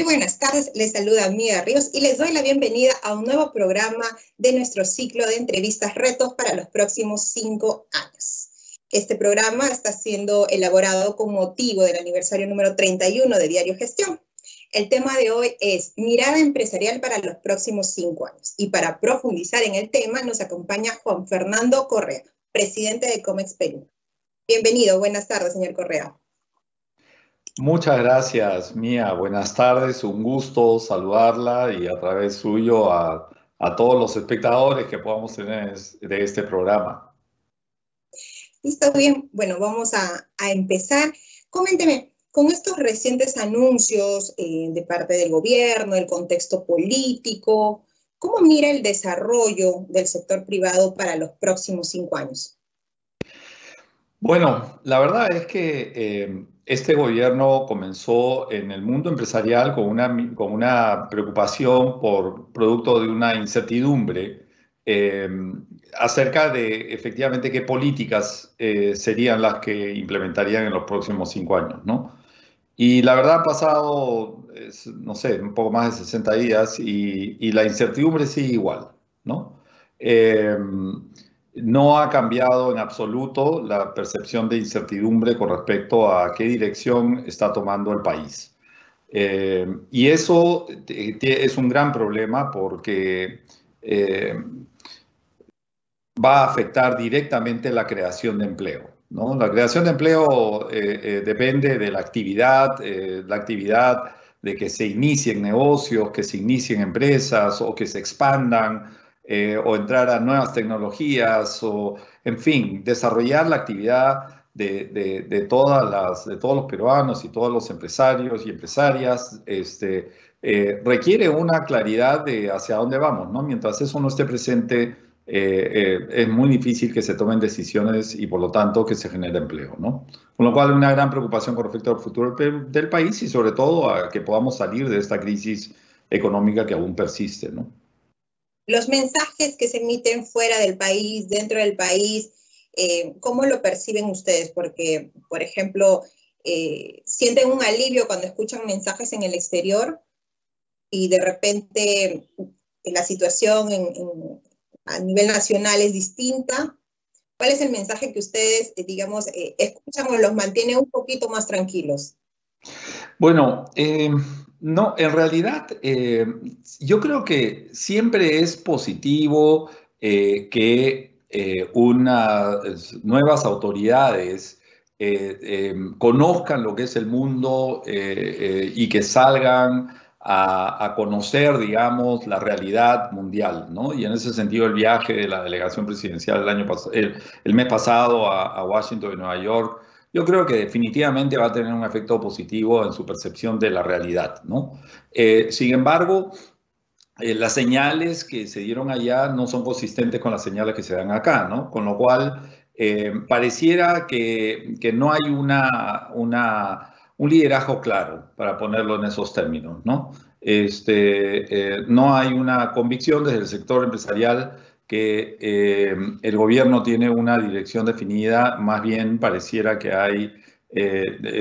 buenas tardes, les saluda Mía Ríos y les doy la bienvenida a un nuevo programa de nuestro ciclo de entrevistas retos para los próximos 5 años. Este programa está siendo elaborado con motivo del aniversario número 31 de Diario Gestión. El tema de hoy es mirada empresarial para los próximos 5 años. Y para profundizar en el tema nos acompaña Juan Fernando Correa, presidente de Comex Perú. Bienvenido, buenas tardes, señor Correa. Muchas gracias, Mía. Buenas tardes, un gusto saludarla y a través suyo a todos los espectadores que podamos tener de este programa. Listo, bien. Bueno, vamos a empezar. Coménteme, con estos recientes anuncios de parte del gobierno, el contexto político, ¿cómo mira el desarrollo del sector privado para los próximos 5 años? Bueno, la verdad es que este gobierno comenzó en el mundo empresarial con una preocupación por producto de una incertidumbre acerca de efectivamente qué políticas serían las que implementarían en los próximos 5 años, ¿no? Y la verdad han pasado, no sé, un poco más de 60 días y la incertidumbre sigue igual, ¿no? No ha cambiado en absoluto la percepción de incertidumbre con respecto a qué dirección está tomando el país. Y eso es un gran problema porque va a afectar directamente la creación de empleo, ¿no? La creación de empleo depende de la actividad de que se inicien negocios, que se inicien empresas o que se expandan o entrar a nuevas tecnologías o, en fin, desarrollar la actividad de todos los peruanos y todos los empresarios y empresarias. Requiere una claridad de hacia dónde vamos, ¿no? Mientras eso no esté presente, es muy difícil que se tomen decisiones y por lo tanto que se genere empleo, ¿no? Con lo cual una gran preocupación con respecto al futuro del país y sobre todo a que podamos salir de esta crisis económica que aún persiste, ¿no? Los mensajes que se emiten fuera del país, dentro del país, ¿cómo lo perciben ustedes? Porque, por ejemplo, ¿sienten un alivio cuando escuchan mensajes en el exterior y de repente la situación a nivel nacional es distinta? ¿Cuál es el mensaje que ustedes, digamos, escuchan o los mantiene un poquito más tranquilos? Bueno, no, en realidad yo creo que siempre es positivo que unas nuevas autoridades conozcan lo que es el mundo y que salgan a conocer, digamos, la realidad mundial, ¿no? Y en ese sentido el viaje de la delegación presidencial el mes pasado a Washington y Nueva York, yo creo que definitivamente va a tener un efecto positivo en su percepción de la realidad, ¿no? Sin embargo, las señales que se dieron allá no son consistentes con las señales que se dan acá, ¿no? Con lo cual, pareciera que no hay un liderazgo claro, para ponerlo en esos términos, ¿no? No hay una convicción desde el sector empresarial que el gobierno tiene una dirección definida, más bien pareciera que hay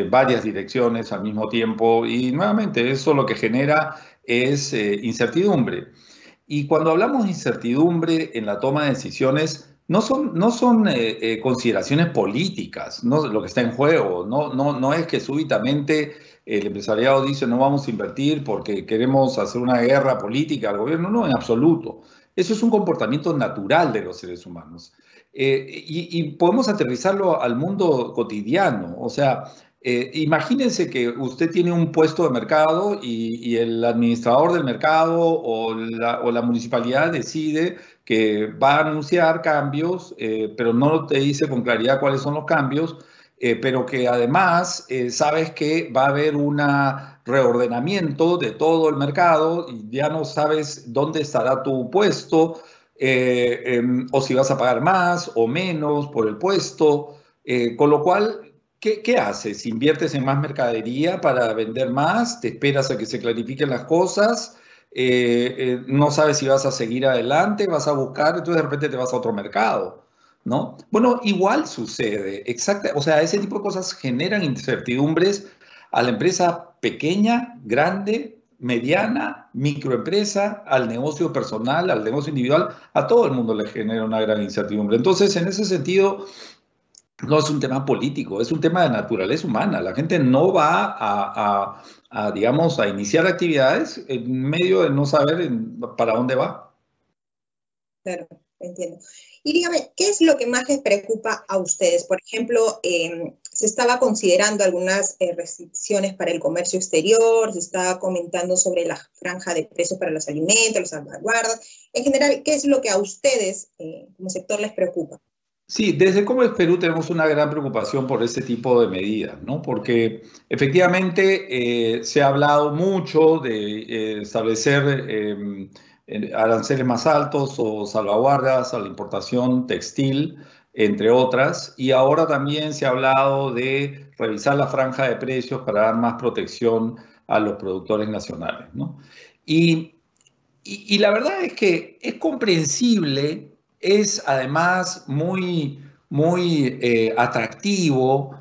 varias direcciones al mismo tiempo y nuevamente eso lo que genera es incertidumbre. Y cuando hablamos de incertidumbre en la toma de decisiones, no son consideraciones políticas, ¿no? Lo que está en juego. No es que súbitamente el empresariado dice no vamos a invertir porque queremos hacer una guerra política al gobierno. No, en absoluto. Eso es un comportamiento natural de los seres humanos. Y podemos aterrizarlo al mundo cotidiano. O sea, imagínense que usted tiene un puesto de mercado y el administrador del mercado o la municipalidad decide que va a anunciar cambios, pero no te dice con claridad cuáles son los cambios, pero que además sabes que va a haber un reordenamiento de todo el mercado y ya no sabes dónde estará tu puesto o si vas a pagar más o menos por el puesto, con lo cual... ¿Qué haces? ¿Inviertes en más mercadería para vender más? ¿Te esperas a que se clarifiquen las cosas? ¿No sabes si vas a seguir adelante? ¿Vas a buscar? Entonces de repente te vas a otro mercado, ¿no? Bueno, igual sucede, exacto. O sea, ese tipo de cosas generan incertidumbres a la empresa pequeña, grande mediana, microempresa, al negocio personal, al negocio individual, a todo el mundo le genera una gran incertidumbre. Entonces, en ese sentido, no es un tema político, es un tema de naturaleza humana. La gente no va digamos, a iniciar actividades en medio de no saber para dónde va. Claro, entiendo. Y dígame, ¿qué es lo que más les preocupa a ustedes? Por ejemplo, se estaba considerando algunas restricciones para el comercio exterior, se estaba comentando sobre la franja de precios para los alimentos, las salvaguardas. En general, ¿qué es lo que a ustedes como sector les preocupa? Sí, desde Comex Perú tenemos una gran preocupación por ese tipo de medidas, ¿no? Porque efectivamente se ha hablado mucho de establecer aranceles más altos o salvaguardas a la importación textil, entre otras, y ahora también se ha hablado de revisar la franja de precios para dar más protección a los productores nacionales, ¿no? Y y la verdad es que es comprensible, es además muy atractivo,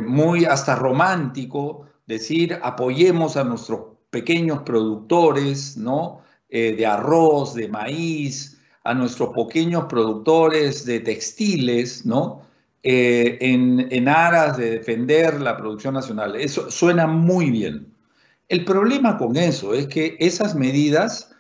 muy hasta romántico decir apoyemos a nuestros pequeños productores, ¿no? De arroz, de maíz, a nuestros pequeños productores de textiles, ¿no? En aras de defender la producción nacional. Eso suena muy bien. El problema con eso es que esas medidas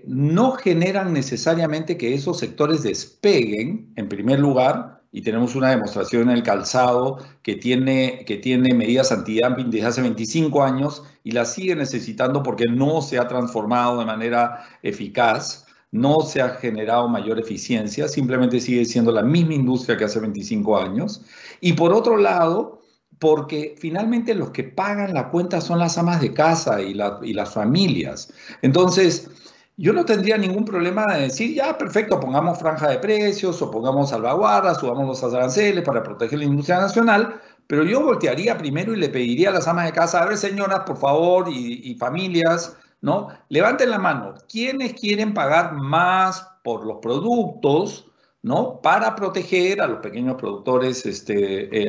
no generan necesariamente que esos sectores despeguen, en primer lugar, y tenemos una demostración en el calzado que tiene medidas antidumping desde hace 25 años y las sigue necesitando porque no se ha transformado de manera eficaz, no se ha generado mayor eficiencia, simplemente sigue siendo la misma industria que hace 25 años. Y por otro lado, porque finalmente los que pagan la cuenta son las amas de casa y las familias. Entonces, yo no tendría ningún problema de decir, ya, perfecto, pongamos franja de precios o pongamos salvaguardas, subamos los aranceles para proteger la industria nacional, pero yo voltearía primero y le pediría a las amas de casa, a ver, señoras, por favor, y familias, ¿no? Levanten la mano. ¿Quiénes quieren pagar más por los productos, ¿no? Para proteger a los pequeños productores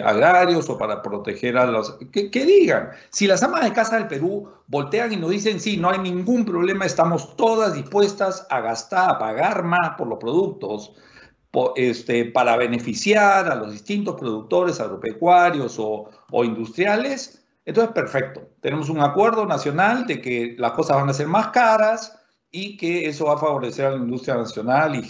agrarios o para proteger a los... Que digan, si las amas de casa del Perú voltean y nos dicen, sí, no hay ningún problema, estamos todas dispuestas a gastar, a pagar más por los productos, para beneficiar a los distintos productores agropecuarios o industriales, entonces perfecto. Tenemos un acuerdo nacional de que las cosas van a ser más caras y que eso va a favorecer a la industria nacional y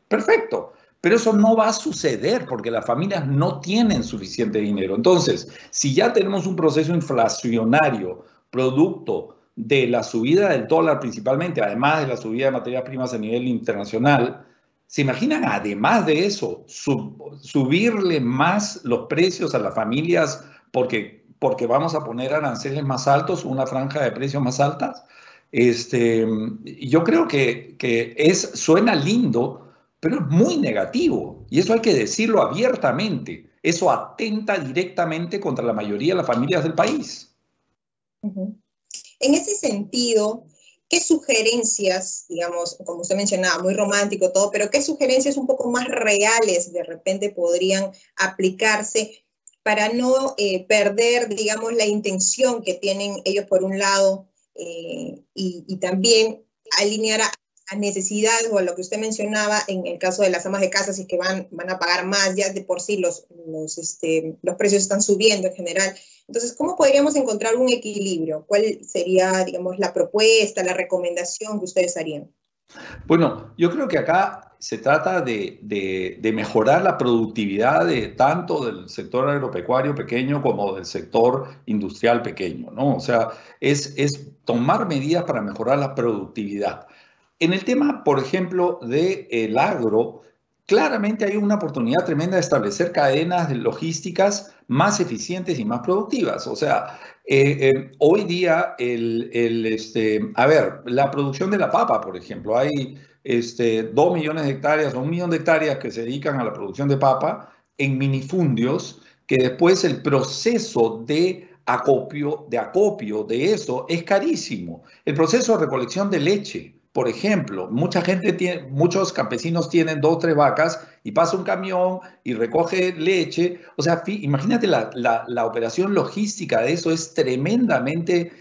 perfecto. Pero eso no va a suceder porque las familias no tienen suficiente dinero. Entonces, si ya tenemos un proceso inflacionario producto de la subida del dólar principalmente, además de la subida de materias primas a nivel internacional, ¿se imaginan además de eso subirle más los precios a las familias porque vamos a poner aranceles más altos, una franja de precios más altas? Yo creo que suena lindo, pero es muy negativo. Y eso hay que decirlo abiertamente. Eso atenta directamente contra la mayoría de las familias del país. Uh-huh. En ese sentido, ¿qué sugerencias, digamos, como usted mencionaba, muy romántico todo, pero qué sugerencias un poco más reales de repente podrían aplicarse para no perder, digamos, la intención que tienen ellos por un lado y también alinear a necesidades o a lo que usted mencionaba en el caso de las amas de casa, si es que van a pagar más, ya de por sí los precios están subiendo en general. Entonces, ¿cómo podríamos encontrar un equilibrio? ¿Cuál sería, digamos, la propuesta, la recomendación que ustedes harían? Bueno, yo creo que acá se trata de mejorar la productividad tanto del sector agropecuario pequeño como del sector industrial pequeño, ¿no? O sea, es tomar medidas para mejorar la productividad. En el tema, por ejemplo, del agro, claramente hay una oportunidad tremenda de establecer cadenas logísticas más eficientes y más productivas. O sea, hoy día, a ver, la producción de la papa, por ejemplo, hay 2 millones de hectáreas o 1 millón de hectáreas que se dedican a la producción de papa en minifundios, que después el proceso de acopio de eso es carísimo. El proceso de recolección de leche, por ejemplo, muchos campesinos tienen 2 o 3 vacas y pasa un camión y recoge leche. O sea, imagínate la operación logística de eso es tremendamente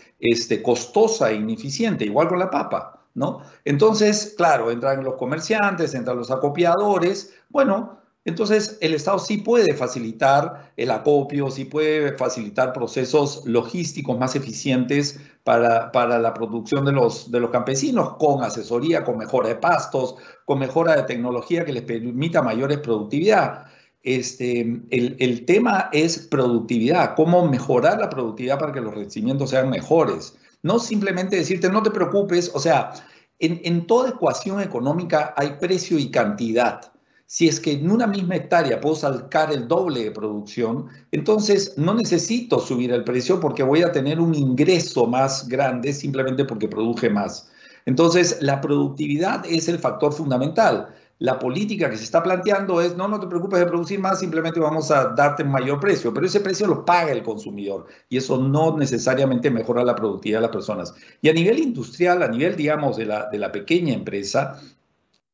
costosa e ineficiente, igual con la papa, ¿no? Entonces, claro, entran los comerciantes, entran los acopiadores. Bueno, entonces el Estado sí puede facilitar el acopio, sí puede facilitar procesos logísticos más eficientes para la producción de los campesinos, con asesoría, con mejora de pastos, con mejora de tecnología que les permita mayores productividad. El tema es productividad, cómo mejorar la productividad para que los rendimientos sean mejores. No simplemente decirte, no te preocupes, o sea, en toda ecuación económica hay precio y cantidad. Si es que en una misma hectárea puedo sacar el doble de producción, entonces no necesito subir el precio porque voy a tener un ingreso más grande simplemente porque produje más. Entonces, la productividad es el factor fundamental. La política que se está planteando es, no te preocupes de producir más, simplemente vamos a darte un mayor precio, pero ese precio lo paga el consumidor y eso no necesariamente mejora la productividad de las personas. Y a nivel industrial, a nivel, digamos, de la pequeña empresa,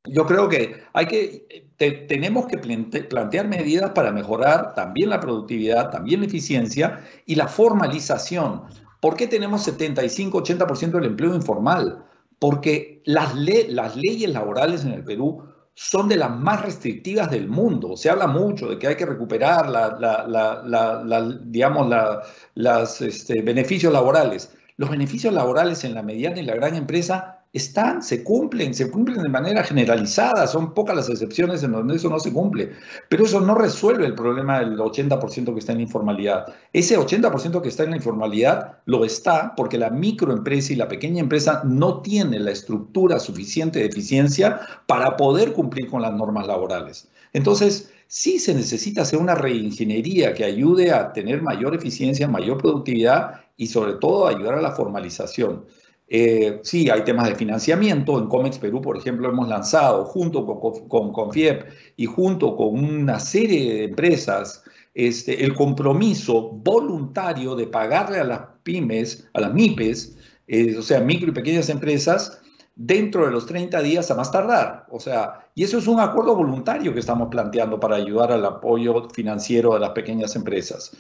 yo creo que tenemos que plantear medidas para mejorar también la productividad, también la eficiencia y la formalización. ¿Por qué tenemos 75-80% del empleo informal? Porque las leyes laborales en el Perú son de las más restrictivas del mundo. Se habla mucho de que hay que recuperar digamos, los beneficios laborales. Los beneficios laborales en la mediana y la gran empresa se cumplen de manera generalizada, son pocas las excepciones en donde eso no se cumple, pero eso no resuelve el problema del 80% que está en la informalidad. Ese 80% que está en la informalidad lo está porque la microempresa y la pequeña empresa no tienen la estructura suficiente de eficiencia para poder cumplir con las normas laborales. Entonces, sí se necesita hacer una reingeniería que ayude a tener mayor eficiencia, mayor productividad y sobre todo ayudar a la formalización. Sí, hay temas de financiamiento. En Comex Perú, por ejemplo, hemos lanzado junto con Confiep y junto con una serie de empresas el compromiso voluntario de pagarle a las pymes, a las MIPES, o sea, micro y pequeñas empresas, dentro de los 30 días a más tardar. O sea, y eso es un acuerdo voluntario que estamos planteando para ayudar al apoyo financiero de las pequeñas empresas.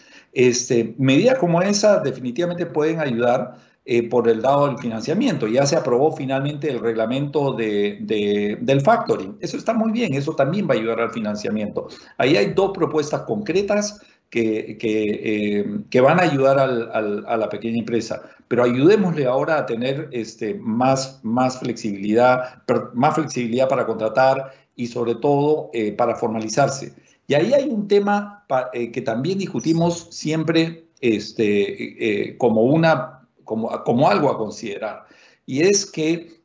Medidas como esa definitivamente pueden ayudar por el lado del financiamiento. Ya se aprobó finalmente el reglamento del factoring. Eso está muy bien, eso también va a ayudar al financiamiento. Ahí hay 2 propuestas concretas que van a ayudar a la pequeña empresa, pero ayudémosle ahora a tener más flexibilidad para contratar y sobre todo para formalizarse. Y ahí hay un tema que también discutimos siempre como algo a considerar, y es que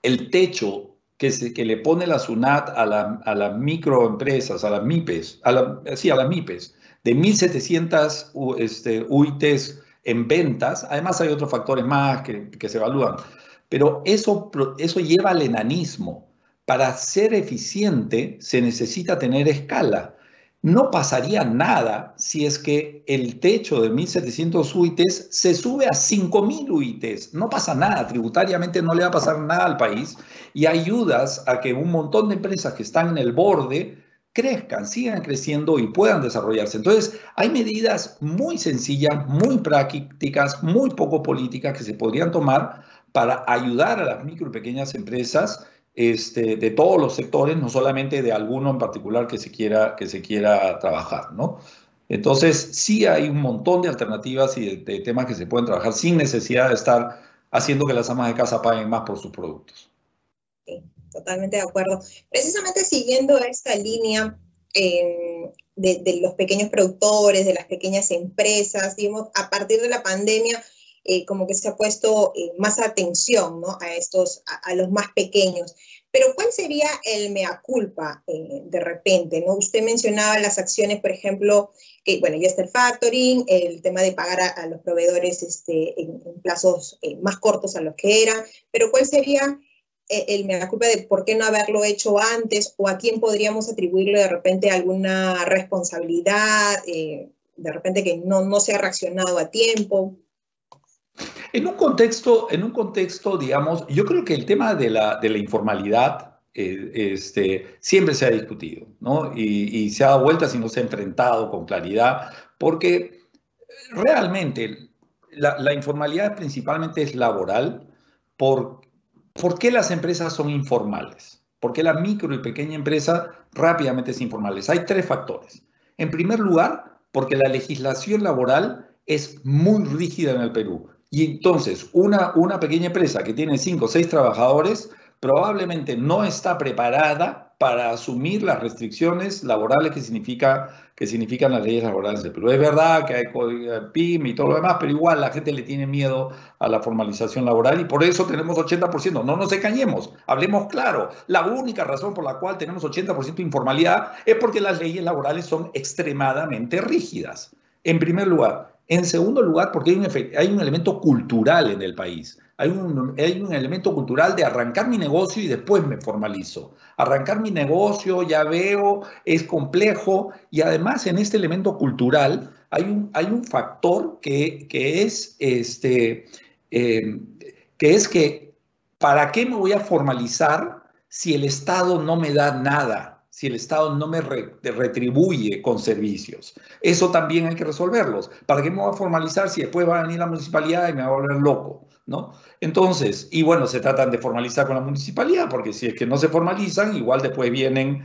el techo que le pone la SUNAT a las microempresas, a las MIPES, sí, a las MIPES, de 1.700 UITs en ventas, además hay otros factores más que se evalúan, pero eso lleva al enanismo. Para ser eficiente se necesita tener escala. No pasaría nada si es que el techo de 1.700 UITs se sube a 5.000 UITs. No pasa nada, tributariamente no le va a pasar nada al país y ayudas a que un montón de empresas que están en el borde crezcan, sigan creciendo y puedan desarrollarse. Entonces, hay medidas muy sencillas, muy prácticas, muy poco políticas que se podrían tomar para ayudar a las micro y pequeñas empresas de todos los sectores, no solamente de alguno en particular que se quiera trabajar, ¿no? Entonces, sí hay un montón de alternativas y de temas que se pueden trabajar sin necesidad de estar haciendo que las amas de casa paguen más por sus productos. Sí, totalmente de acuerdo. Precisamente siguiendo esta línea de los pequeños productores, de las pequeñas empresas, digamos, a partir de la pandemia, como que se ha puesto más atención, ¿no? A los más pequeños. Pero ¿cuál sería el mea culpa de repente, ¿no? Usted mencionaba las acciones, por ejemplo, que, bueno, ya está el factoring, el tema de pagar a los proveedores en plazos más cortos a los que eran, pero ¿cuál sería el mea culpa de por qué no haberlo hecho antes, o a quién podríamos atribuirle de repente alguna responsabilidad, de repente que no se ha reaccionado a tiempo? En un contexto, digamos, yo creo que el tema de la informalidad siempre se ha discutido, ¿no? Y se ha dado vueltas y no se ha enfrentado con claridad, porque realmente la informalidad principalmente es laboral. ¿Por, ¿Por qué las empresas son informales? ¿Por qué la micro y pequeña empresa rápidamente es informales? Hay tres factores. En primer lugar, porque la legislación laboral es muy rígida en el Perú. Y entonces, una pequeña empresa que tiene 5 o 6 trabajadores probablemente no está preparada para asumir las restricciones laborales que significan las leyes laborales del Perú. Es verdad que hay PYME y todo lo demás, pero igual la gente le tiene miedo a la formalización laboral y por eso tenemos 80%. No nos engañemos, hablemos claro. La única razón por la cual tenemos 80% de informalidad es porque las leyes laborales son extremadamente rígidas, en primer lugar. En segundo lugar, porque hay un elemento cultural en el país. Hay un elemento cultural de arrancar mi negocio y después me formalizo. Arrancar mi negocio, ya veo, es complejo y además en este elemento cultural hay un factor que ¿para qué me voy a formalizar si el Estado no me da nada? Si el Estado no me retribuye con servicios. Eso también hay que resolverlos. ¿Para qué me voy a formalizar si después va a venir la municipalidad y me va a volver loco? ¿No? Entonces, y bueno, se tratan de formalizar con la municipalidad, porque si es que no se formalizan, igual después vienen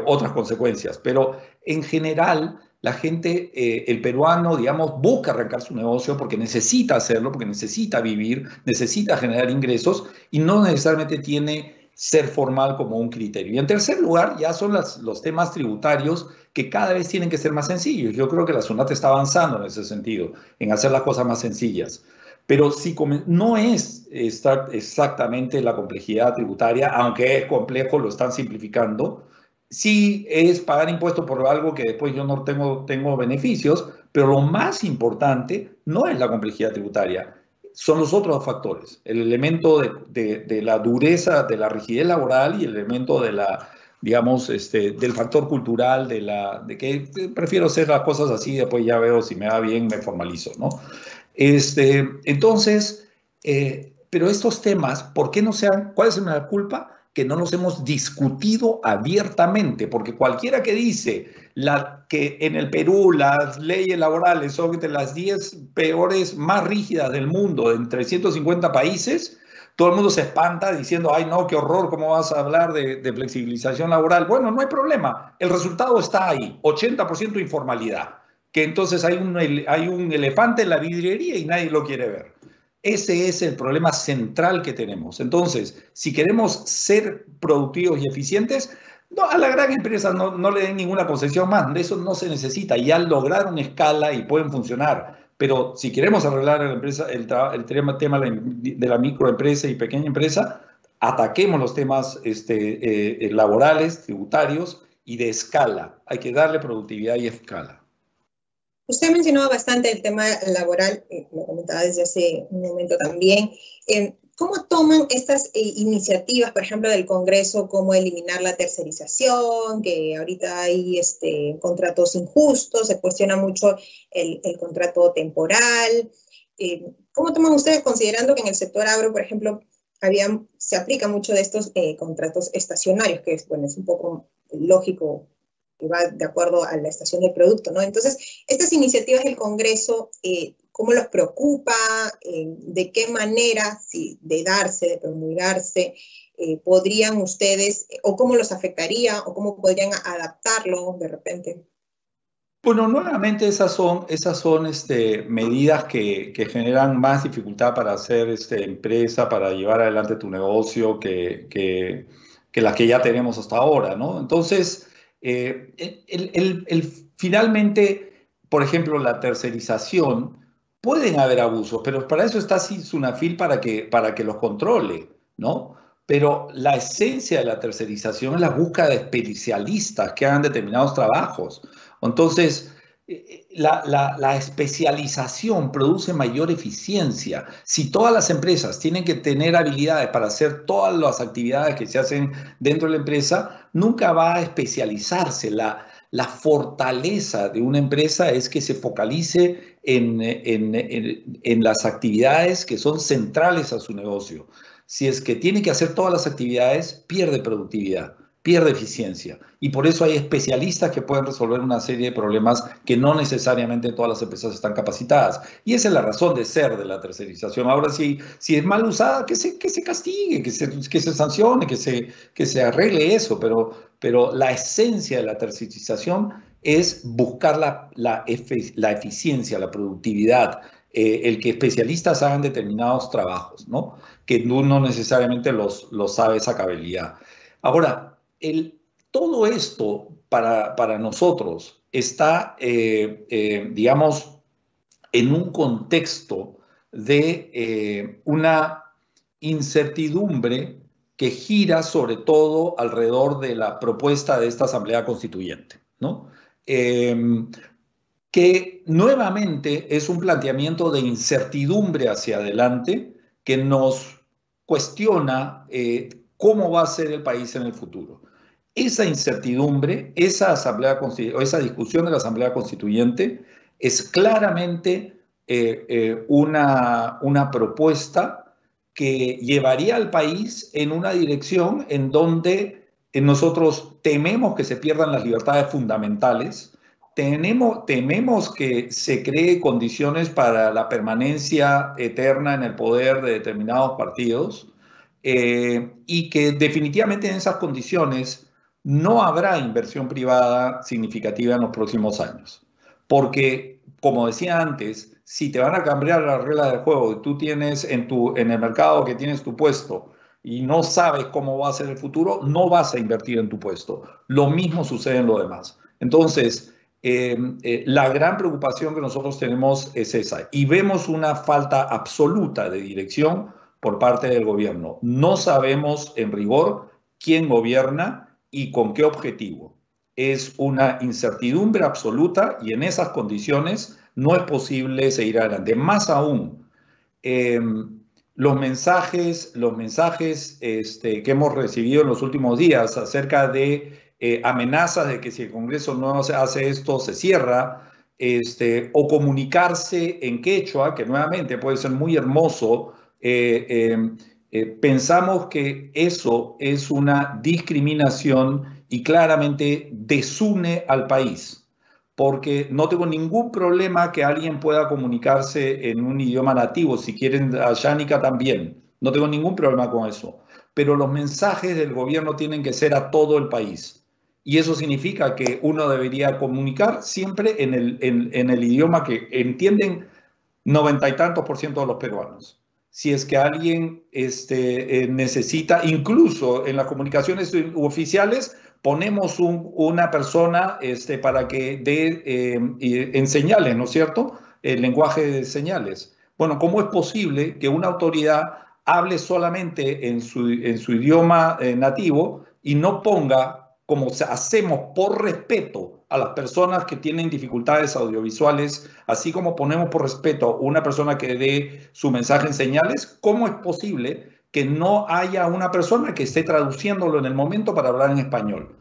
otras consecuencias. Pero en general, la gente, el peruano, digamos, busca arrancar su negocio porque necesita hacerlo, porque necesita vivir, necesita generar ingresos y no necesariamente tiene ser formal como un criterio. Y en tercer lugar, ya son los temas tributarios que cada vez tienen que ser más sencillos. Yo creo que la SUNAT está avanzando en ese sentido, en hacer las cosas más sencillas. Pero si no es exactamente la complejidad tributaria, aunque es complejo, lo están simplificando. Sí es pagar impuestos por algo que después yo no tengo beneficios, pero lo más importante no es la complejidad tributaria, son los otros factores, el elemento de la dureza, de la rigidez laboral y el elemento de la, digamos, del factor cultural, de que prefiero hacer las cosas así, después ya veo si me va bien, me formalizo, ¿no? Entonces, pero estos temas, ¿por qué no sean, cuál es la culpa? Que no los hemos discutido abiertamente, porque cualquiera que dice que en el Perú las leyes laborales son de las 10 peores más rígidas del mundo, en 350 países, todo el mundo se espanta diciendo, ay no, qué horror, ¿cómo vas a hablar de flexibilización laboral? Bueno, no hay problema, el resultado está ahí, 80% informalidad, que entonces hay un elefante en la vidriería y nadie lo quiere ver. Ese es el problema central que tenemos. Entonces, si queremos ser productivos y eficientes, no, a la gran empresa no le den ninguna concesión más, de eso no se necesita. Ya lograron escala y pueden funcionar. Pero si queremos arreglar el tema de la microempresa y pequeña empresa, ataquemos los temas laborales, tributarios y de escala. Hay que darle productividad y escala. Usted ha mencionado bastante el tema laboral, lo comentaba desde hace un momento también. ¿Cómo toman estas iniciativas, por ejemplo, del Congreso, como eliminar la tercerización, que ahorita hay contratos injustos, se cuestiona mucho el contrato temporal? ¿Cómo toman ustedes, considerando que en el sector agro, por ejemplo, se aplica mucho de estos contratos estacionarios, que es un poco lógico, que va de acuerdo a la estación del producto, ¿no? Entonces, estas iniciativas del Congreso, ¿cómo los preocupa? ¿De qué manera, si de promulgarse, podrían ustedes, o cómo los afectaría, o cómo podrían adaptarlo de repente? Bueno, nuevamente esas son medidas que generan más dificultad para hacer empresa, para llevar adelante tu negocio que las que ya tenemos hasta ahora, ¿no? Entonces, finalmente, por ejemplo, la tercerización, pueden haber abusos, pero para eso está SUNAFIL para que los controle, ¿no? Pero la esencia de la tercerización es la búsqueda de especialistas que hagan determinados trabajos. Entonces, la especialización produce mayor eficiencia. Si todas las empresas tienen que tener habilidades para hacer todas las actividades que se hacen dentro de la empresa, nunca va a especializarse. La fortaleza de una empresa es que se focalice en las actividades que son centrales a su negocio. Si es que tiene que hacer todas las actividades, pierde productividad, pierde eficiencia. Y por eso hay especialistas que pueden resolver una serie de problemas que no necesariamente todas las empresas están capacitadas. Y esa es la razón de ser de la tercerización. Ahora, si es mal usada, que se castigue, que se sancione, que se arregle eso, pero la esencia de la tercerización es buscar la eficiencia, la productividad, el que especialistas hagan determinados trabajos, ¿no? Que no necesariamente los sabe esa cabalidad. Ahora, todo esto para nosotros está, digamos, en un contexto de una incertidumbre que gira sobre todo alrededor de la propuesta de esta Asamblea Constituyente, ¿no? Que nuevamente es un planteamiento de incertidumbre hacia adelante que nos cuestiona cómo va a ser el país en el futuro. Esa incertidumbre, esa discusión de la Asamblea Constituyente es claramente una propuesta que llevaría al país en una dirección en donde nosotros tememos que se pierdan las libertades fundamentales, tememos que se cree condiciones para la permanencia eterna en el poder de determinados partidos y que definitivamente en esas condiciones no habrá inversión privada significativa en los próximos años. Porque, como decía antes, si te van a cambiar las reglas del juego y tú tienes en el mercado que tienes tu puesto y no sabes cómo va a ser el futuro, no vas a invertir en tu puesto. Lo mismo sucede en lo demás. Entonces, la gran preocupación que nosotros tenemos es esa. Y vemos una falta absoluta de dirección por parte del gobierno. No sabemos en rigor quién gobierna y con qué objetivo. Es una incertidumbre absoluta y en esas condiciones no es posible seguir adelante. Más aún, los mensajes que hemos recibido en los últimos días acerca de amenazas de que si el Congreso no hace esto, se cierra, o comunicarse en quechua, que nuevamente puede ser muy hermoso, pensamos que eso es una discriminación y claramente desune al país porque no tengo ningún problema que alguien pueda comunicarse en un idioma nativo, si quieren a Yanika también, no tengo ningún problema con eso, pero los mensajes del gobierno tienen que ser a todo el país. Y eso significa que uno debería comunicar siempre en el idioma que entienden 90 y tantos % de los peruanos. Si es que alguien necesita, incluso en las comunicaciones oficiales, ponemos una persona para que dé en señales, ¿no es cierto? El lenguaje de señales. Bueno, ¿cómo es posible que una autoridad hable solamente en su idioma nativo y no ponga, como hacemos por respeto a las personas que tienen dificultades audiovisuales, así como ponemos por respeto a una persona que dé su mensaje en señales? ¿Cómo es posible que no haya una persona que esté traduciéndolo en el momento para hablar en español?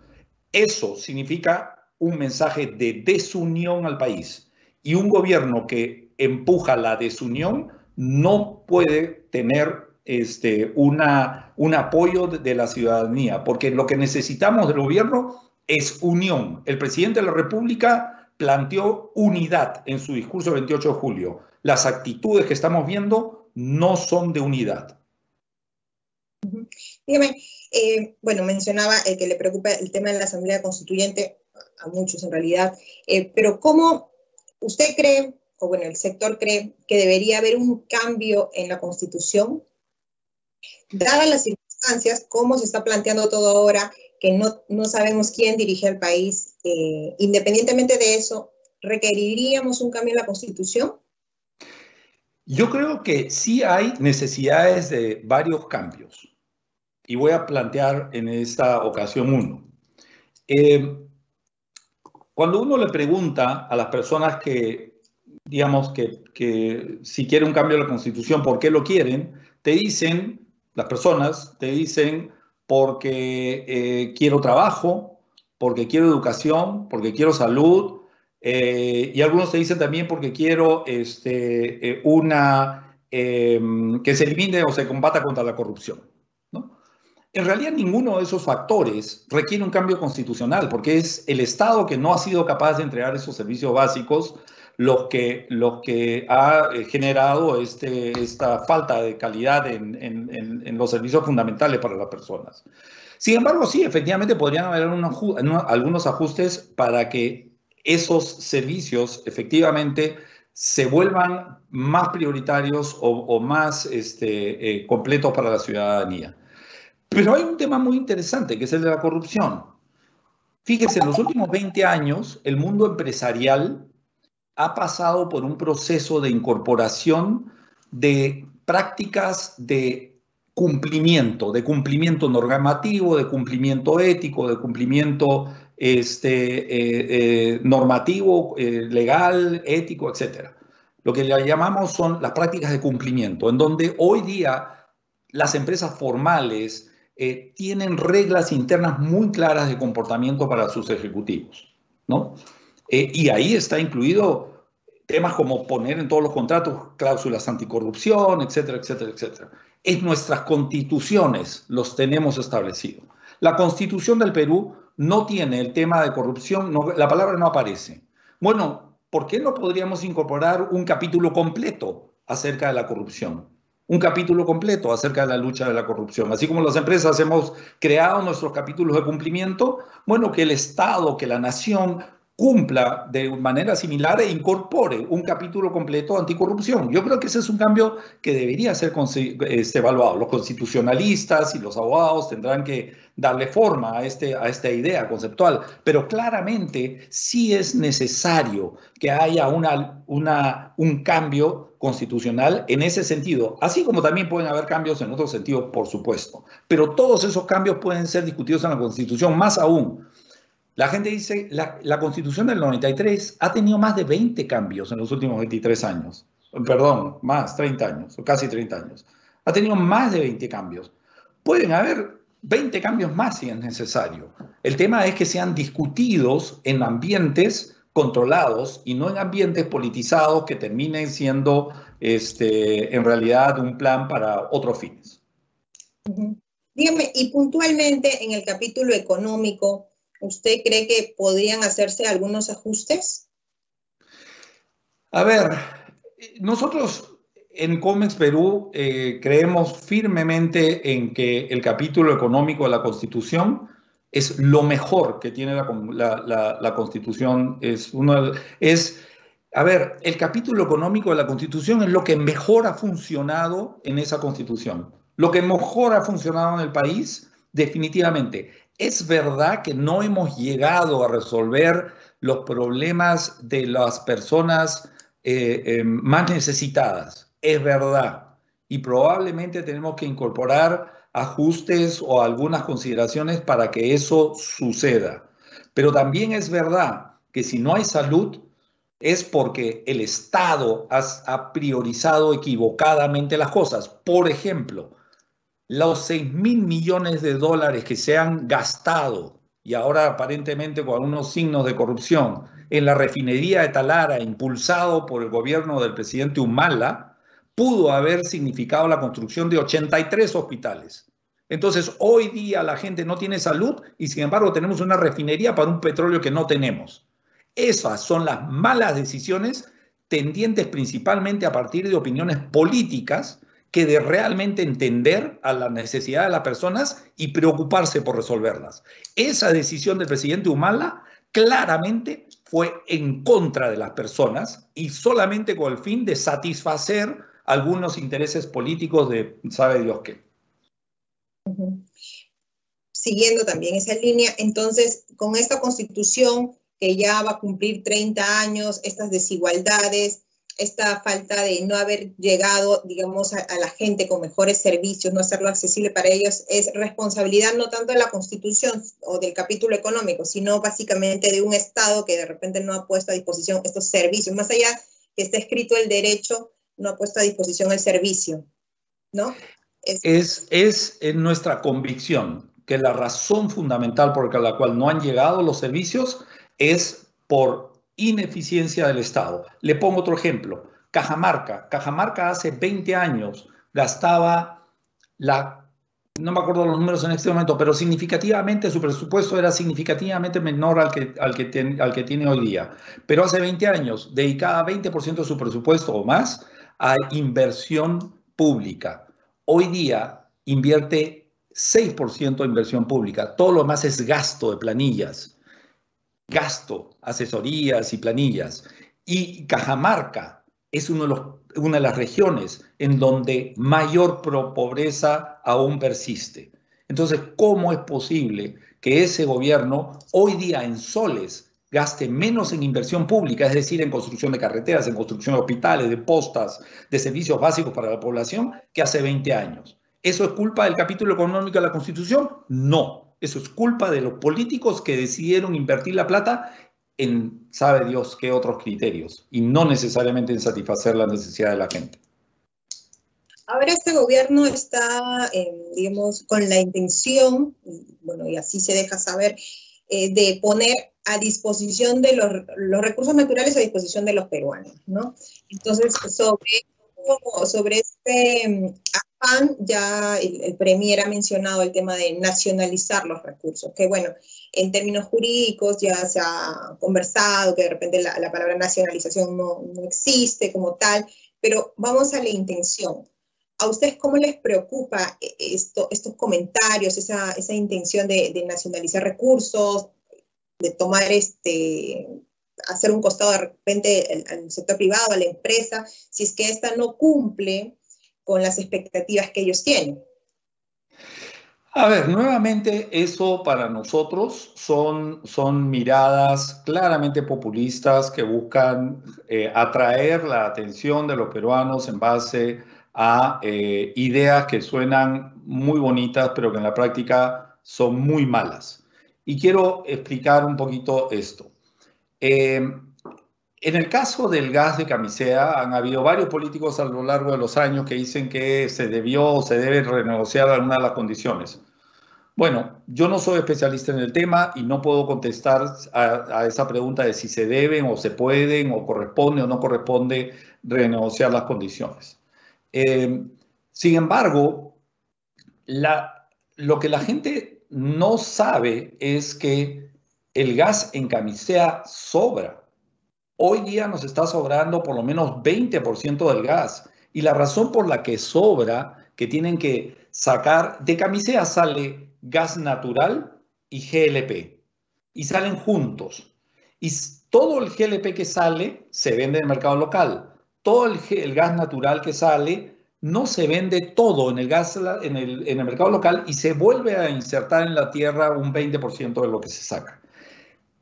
Eso significa un mensaje de desunión al país. Y un gobierno que empuja la desunión no puede tener un apoyo de la ciudadanía, porque lo que necesitamos del gobierno es unión. El presidente de la República planteó unidad en su discurso del 28 de julio. Las actitudes que estamos viendo no son de unidad. Dígame, bueno, mencionaba que le preocupa el tema de la Asamblea Constituyente, a muchos en realidad, pero ¿cómo usted cree, o bueno, el sector cree, que debería haber un cambio en la Constitución? Dadas las circunstancias, cómo se está planteando todo ahora, que no sabemos quién dirige al país, independientemente de eso, ¿requeriríamos un cambio en la Constitución? Yo creo que sí hay necesidades de varios cambios. Y voy a plantear en esta ocasión uno. Cuando uno le pregunta a las personas que, digamos, que si quiere un cambio de la Constitución, ¿por qué lo quieren? Las personas te dicen porque quiero trabajo, porque quiero educación, porque quiero salud, y algunos te dicen también porque quiero que se elimine o se combata contra la corrupción, ¿no? En realidad ninguno de esos factores requiere un cambio constitucional, porque es el Estado que no ha sido capaz de entregar esos servicios básicos los que ha generado esta falta de calidad en los servicios fundamentales para las personas. Sin embargo, sí, efectivamente podrían haber algunos ajustes para que esos servicios efectivamente se vuelvan más prioritarios o más completos para la ciudadanía. Pero hay un tema muy interesante, que es el de la corrupción. Fíjese, en los últimos 20 años, el mundo empresarial ha pasado por un proceso de incorporación de prácticas de cumplimiento normativo, de cumplimiento ético, de cumplimiento normativo, legal, ético, etc. Lo que le llamamos son las prácticas de cumplimiento, en donde hoy día las empresas formales tienen reglas internas muy claras de comportamiento para sus ejecutivos, ¿no? Y ahí está incluido temas como poner en todos los contratos cláusulas anticorrupción, etcétera, etcétera, etcétera. En nuestras constituciones los tenemos establecidos. La Constitución del Perú no tiene el tema de corrupción, no, la palabra no aparece. Bueno, ¿por qué no podríamos incorporar un capítulo completo acerca de la corrupción? Un capítulo completo acerca de la lucha de la corrupción. Así como las empresas hemos creado nuestros capítulos de cumplimiento, bueno, que el Estado, que la nación cumpla de manera similar e incorpore un capítulo completo anticorrupción. Yo creo que ese es un cambio que debería ser evaluado. Los constitucionalistas y los abogados tendrán que darle forma a esta idea conceptual, pero claramente sí es necesario que haya un cambio constitucional en ese sentido, así como también pueden haber cambios en otro sentido, por supuesto, pero todos esos cambios pueden ser discutidos en la Constitución, más aún. La gente dice, la Constitución del 93 ha tenido más de 20 cambios en los últimos 23 años. Perdón, más, 30 años, o casi 30 años. Ha tenido más de 20 cambios. Pueden haber 20 cambios más si es necesario. El tema es que sean discutidos en ambientes controlados y no en ambientes politizados que terminen siendo en realidad un plan para otros fines. Dígame, y puntualmente en el capítulo económico, ¿usted cree que podrían hacerse algunos ajustes? A ver, nosotros en Comex Perú creemos firmemente en que el capítulo económico de la Constitución es lo mejor que tiene la Constitución. A ver, el capítulo económico de la Constitución es lo que mejor ha funcionado en esa Constitución. Lo que mejor ha funcionado en el país, definitivamente. Es verdad que no hemos llegado a resolver los problemas de las personas más necesitadas, es verdad. Y probablemente tenemos que incorporar ajustes o algunas consideraciones para que eso suceda. Pero también es verdad que si no hay salud, es porque el Estado ha priorizado equivocadamente las cosas. Por ejemplo, los 6.000 millones de dólares que se han gastado y ahora aparentemente con algunos signos de corrupción en la refinería de Talara, impulsado por el gobierno del presidente Humala, pudo haber significado la construcción de 83 hospitales. Entonces, hoy día la gente no tiene salud y sin embargo tenemos una refinería para un petróleo que no tenemos. Esas son las malas decisiones tendientes principalmente a partir de opiniones políticas que de realmente entender a la necesidad de las personas y preocuparse por resolverlas. Esa decisión del presidente Humala claramente fue en contra de las personas y solamente con el fin de satisfacer algunos intereses políticos de sabe Dios qué. Siguiendo también esa línea, entonces, con esta Constitución que ya va a cumplir 30 años, estas desigualdades, esta falta de no haber llegado, digamos, a la gente con mejores servicios, no hacerlo accesible para ellos, es responsabilidad no tanto de la Constitución o del capítulo económico, sino básicamente de un Estado que de repente no ha puesto a disposición estos servicios. Más allá que esté escrito el derecho, no ha puesto a disposición el servicio, ¿no? Es nuestra convicción que la razón fundamental por la cual no han llegado los servicios es por ineficiencia del Estado. Le pongo otro ejemplo. Cajamarca. Cajamarca hace 20 años gastaba no me acuerdo los números en este momento, pero significativamente su presupuesto era significativamente menor al que tiene hoy día. Pero hace 20 años dedicaba 20% de su presupuesto o más a inversión pública. Hoy día invierte 6% de inversión pública. Todo lo demás es gasto de planillas, gasto, asesorías y planillas. Y Cajamarca es una de las regiones en donde mayor pobreza aún persiste. Entonces, ¿cómo es posible que ese gobierno hoy día en soles gaste menos en inversión pública, es decir, en construcción de carreteras, en construcción de hospitales, de postas, de servicios básicos para la población, que hace 20 años? ¿Eso es culpa del capítulo económico de la Constitución? No. Eso es culpa de los políticos que decidieron invertir la plata en sabe Dios qué otros criterios y no necesariamente en satisfacer la necesidad de la gente. Ahora este gobierno está, digamos, con la intención, bueno, y así se deja saber, de poner a disposición de los recursos naturales a disposición de los peruanos, ¿no? Entonces, sobre este afán, ya el Premier ha mencionado el tema de nacionalizar los recursos, que bueno, en términos jurídicos ya se ha conversado que de repente la palabra nacionalización no existe como tal, pero vamos a la intención. ¿A ustedes cómo les preocupa estos comentarios, esa intención de nacionalizar recursos, de tomar hacer un costado de repente al sector privado, a la empresa, si es que esta no cumple con las expectativas que ellos tienen? A ver, nuevamente eso para nosotros son miradas claramente populistas que buscan atraer la atención de los peruanos en base a ideas que suenan muy bonitas, pero que en la práctica son muy malas. Y quiero explicar un poquito esto. En el caso del gas de camisea, han habido varios políticos a lo largo de los años que dicen que se debió o se debe renegociar alguna de las condiciones. Bueno, yo no soy especialista en el tema y no puedo contestar a esa pregunta de si se deben o se pueden o corresponde o no corresponde renegociar las condiciones. Sin embargo, lo que la gente no sabe es que el gas en camisea sobra. Hoy día nos está sobrando por lo menos 20% del gas. Y la razón por la que sobra, que tienen que sacar, de camisea sale gas natural y GLP. Y salen juntos. Y todo el GLP que sale se vende en el mercado local. Todo el gas natural que sale no se vende todo en el mercado local y se vuelve a insertar en la tierra un 20% de lo que se saca.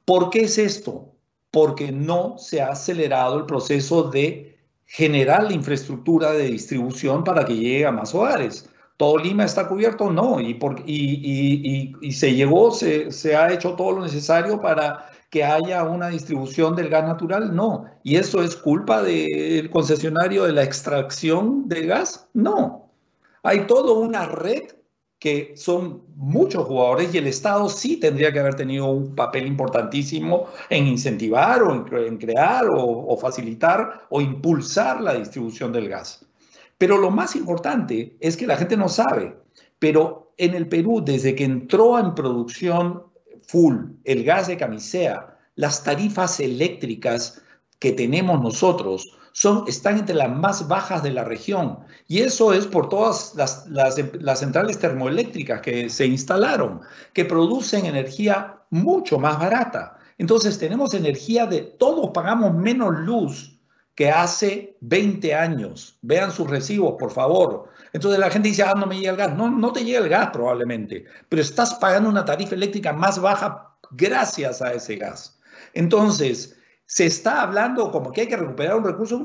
¿Por qué es esto? Porque no se ha acelerado el proceso de generar la infraestructura de distribución para que llegue a más hogares. ¿Todo Lima está cubierto? No. Y se ha hecho todo lo necesario para que haya una distribución del gas natural. No. ¿Y eso es culpa del concesionario de la extracción de gas? No. Hay toda una red que son muchos jugadores y el Estado sí tendría que haber tenido un papel importantísimo en incentivar o en crear o facilitar o impulsar la distribución del gas. Pero lo más importante es que la gente no sabe, pero en el Perú, desde que entró en producción full el gas de camisea, las tarifas eléctricas que tenemos nosotros están entre las más bajas de la región. Y eso es por todas las centrales termoeléctricas que se instalaron, que producen energía mucho más barata. Entonces tenemos energía todos pagamos menos luz que hace 20 años. Vean sus recibos, por favor. Entonces la gente dice, no me llega el gas. No, no te llega el gas probablemente, pero estás pagando una tarifa eléctrica más baja gracias a ese gas. Entonces, se está hablando como que hay que recuperar un recurso.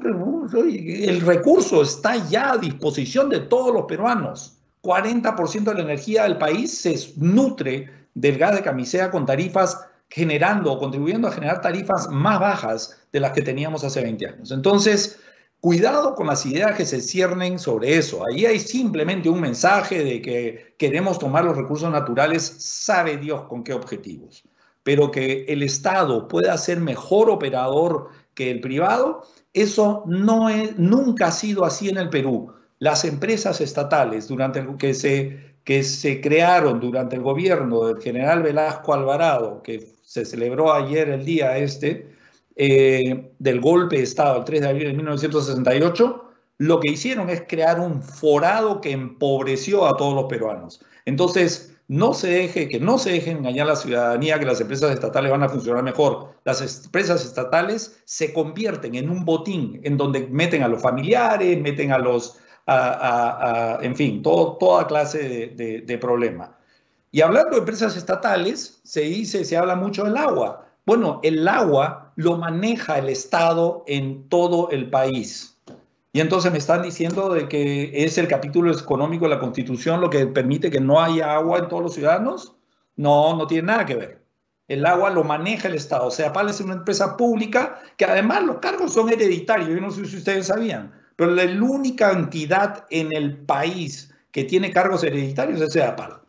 El recurso está ya a disposición de todos los peruanos. 40% de la energía del país se nutre del gas de camisea con tarifas generando o contribuyendo a generar tarifas más bajas de las que teníamos hace 20 años. Entonces, Cuidado con las ideas que se ciernen sobre eso. Ahí hay simplemente un mensaje de que queremos tomar los recursos naturales, sabe Dios con qué objetivos. Pero que el Estado pueda ser mejor operador que el privado, eso nunca ha sido así en el Perú. Las empresas estatales que se crearon durante el gobierno del general Velasco Alvarado, que se celebró ayer el día del golpe de Estado, el 3 de abril de 1968, lo que hicieron es crear un forado que empobreció a todos los peruanos. Entonces, que no se deje engañar a la ciudadanía que las empresas estatales van a funcionar mejor. Las empresas estatales se convierten en un botín en donde meten a los familiares, meten a los, en fin, toda clase de problema. Y hablando de empresas estatales, se habla mucho del agua. Bueno, el agua lo maneja el Estado en todo el país. Y entonces me están diciendo de que es el capítulo económico de la Constitución lo que permite que no haya agua en todos los ciudadanos. No, no tiene nada que ver. El agua lo maneja el Estado. Seapal es una empresa pública que además los cargos son hereditarios. Yo no sé si ustedes sabían, pero la única entidad en el país que tiene cargos hereditarios es Seapal.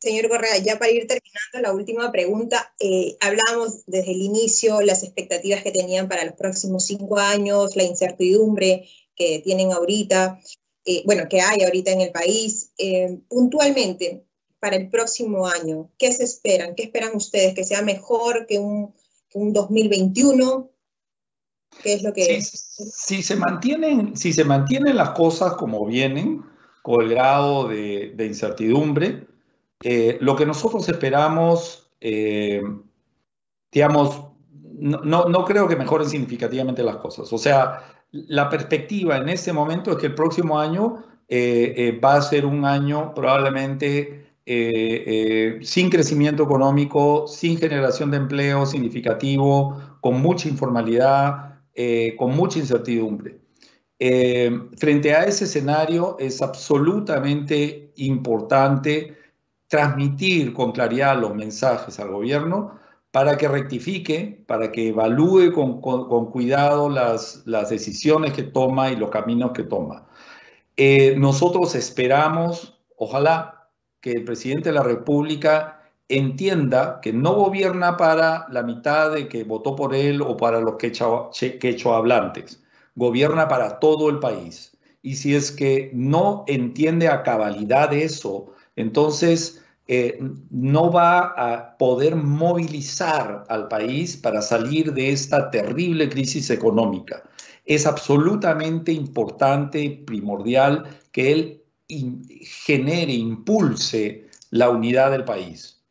Señor Correa, ya para ir terminando, la última pregunta. Hablamos desde el inicio las expectativas que tenían para los próximos 5 años, la incertidumbre que tienen ahorita, que hay ahorita en el país. Puntualmente, para el próximo año, ¿qué se esperan? ¿Qué esperan ustedes? ¿Que sea mejor que un 2021? ¿Qué es lo que...? Si se mantienen las cosas como vienen, con el grado de incertidumbre, lo que nosotros esperamos, digamos, no creo que mejoren significativamente las cosas. O sea, la perspectiva en este momento es que el próximo año va a ser un año probablemente sin crecimiento económico, sin generación de empleo significativo, con mucha informalidad, con mucha incertidumbre. Frente a ese escenario es absolutamente importante transmitir con claridad los mensajes al gobierno para que rectifique, para que evalúe con cuidado las decisiones que toma y los caminos que toma. Nosotros esperamos, ojalá, que el presidente de la República entienda que no gobierna para la mitad de que votó por él o para los quechohablantes, gobierna para todo el país. Y si es que no entiende a cabalidad eso, entonces no va a poder movilizar al país para salir de esta terrible crisis económica. Es absolutamente importante, primordial, que él genere, impulse la unidad del país.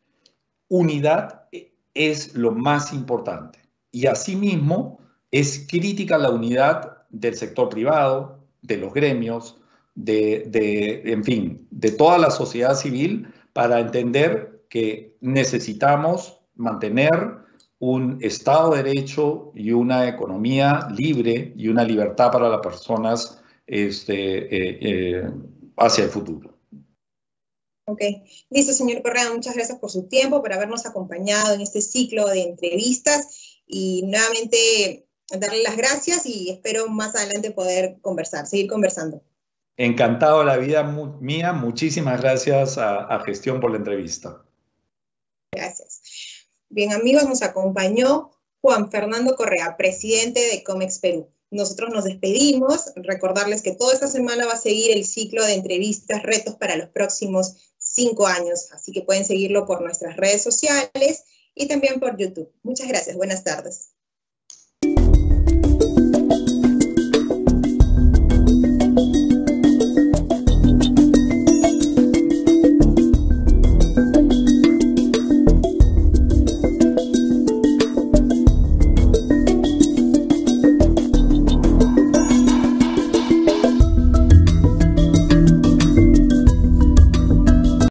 Unidad es lo más importante. Y asimismo es crítica la unidad del sector privado, de los gremios, en fin, de toda la sociedad civil, para entender que necesitamos mantener un Estado de Derecho y una economía libre y una libertad para las personas hacia el futuro. Ok, listo, señor Correa, muchas gracias por su tiempo, por habernos acompañado en este ciclo de entrevistas y nuevamente darle las gracias y espero más adelante poder seguir conversando. Encantado de la vida mía, muchísimas gracias a Gestión por la entrevista. Gracias. Bien, amigos, nos acompañó Juan Fernando Correa, presidente de Comex Perú. Nosotros nos despedimos, recordarles que toda esta semana va a seguir el ciclo de entrevistas, retos para los próximos 5 años, así que pueden seguirlo por nuestras redes sociales y también por YouTube. Muchas gracias, buenas tardes.